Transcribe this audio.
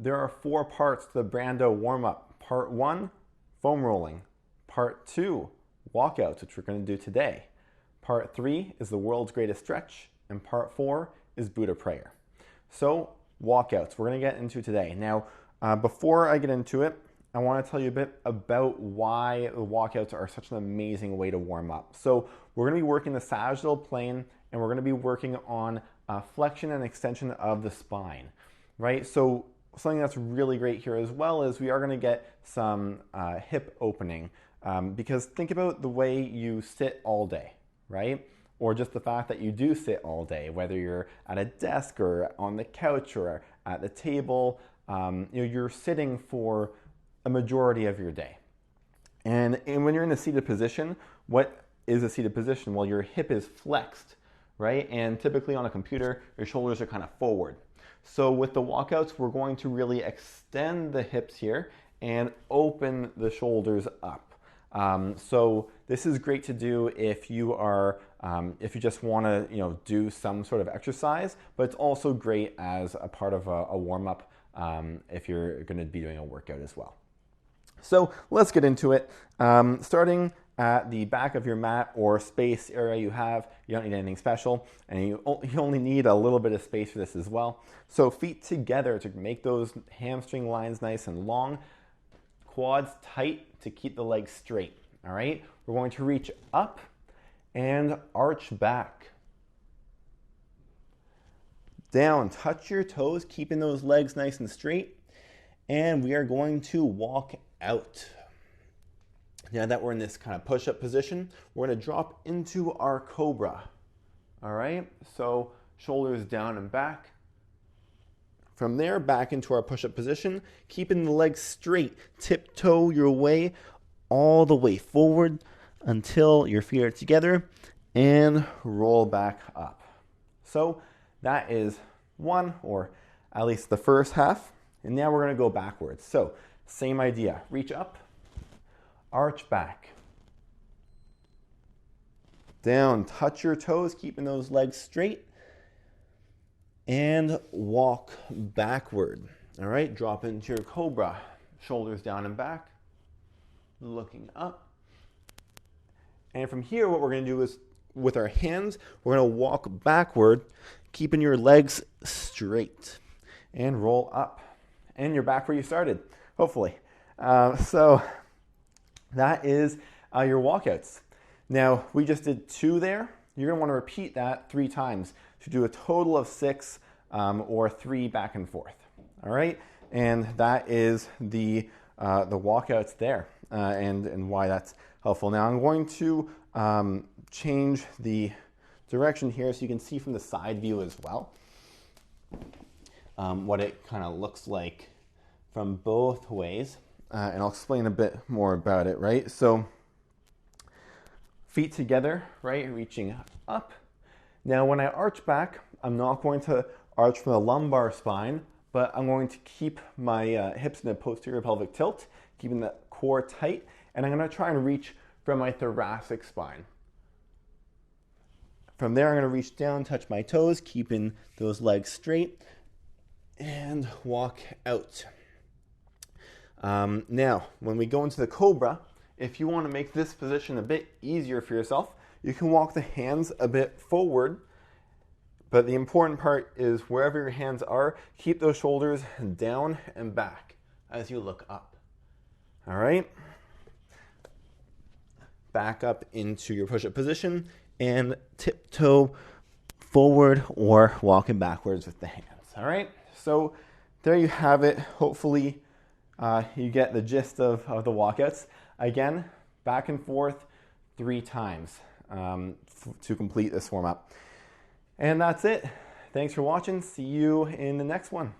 There are 4 parts to the Brando warm-up. Part 1, foam rolling. Part 2, walkouts, which we're going to do today. Part 3 is the world's greatest stretch. And Part 4 is Buddha prayer. So, walkouts, we're going to get into today. Now, before I get into it, I want to tell you a bit about why the walkouts are such an amazing way to warm up. So, we're going to be working the sagittal plane, and we're going to be working on flexion and extension of the spine, right? So, something that's really great here as well is we are going to get some hip opening because think about the way you sit all day, right? Or just the fact that you do sit all day, whether you're at a desk or on the couch or at the table, you're sitting for a majority of your day. And when you're in a seated position, what is a seated position? Well, your hip is flexed, right? And typically on a computer, your shoulders are kind of forward. So with the walkouts, we're going to really extend the hips here and open the shoulders up. So this is great to do if you are, if you just want to, do some sort of exercise, but it's also great as a part of a warm-up if you're going to be doing a workout as well. So let's get into it. Starting at the back of your mat or space area you have, you don't need anything special, and you only need a little bit of space for this as well. So feet together to make those hamstring lines nice and long, quads tight to keep the legs straight, all right? We're going to reach up and arch back. Down, touch your toes, keeping those legs nice and straight, and we are going to walk out. Now that we're in this kind of push-up position, we're going to drop into our cobra. All right, so shoulders down and back. From there, back into our push-up position, keeping the legs straight. Tiptoe your way all the way forward until your feet are together and roll back up. So that is one, or at least the first half. And now we're going to go backwards. So same idea, reach up. Arch back. Down, touch your toes, keeping those legs straight. And walk backward. All right, drop into your cobra. Shoulders down and back. Looking up. And from here, what we're going to do is, with our hands, we're going to walk backward, keeping your legs straight. And roll up. And you're back where you started, hopefully. So that is your walkouts. Now, we just did 2 there. You're going to want to repeat that 3 times to do a total of 6 or 3 back and forth. All right? And that is the walkouts there and why that's helpful. Now, I'm going to change the direction here so you can see from the side view as well what it kind of looks like from both ways. And I'll explain a bit more about it, right? So feet together, right? Reaching up. Now, when I arch back, I'm not going to arch from the lumbar spine, but I'm going to keep my hips in a posterior pelvic tilt, keeping the core tight, and I'm going to try and reach from my thoracic spine. From there, I'm going to reach down, touch my toes, keeping those legs straight, and walk out. Now, when we go into the cobra, if you want to make this position a bit easier for yourself, you can walk the hands a bit forward, but the important part is wherever your hands are, keep those shoulders down and back as you look up. All right? Back up into your push-up position and tiptoe forward or walking backwards with the hands. All right? So there you have it. Hopefully you get the gist of the walkouts. Again, back and forth 3 times to complete this warm-up. And that's it. Thanks for watching. See you in the next one.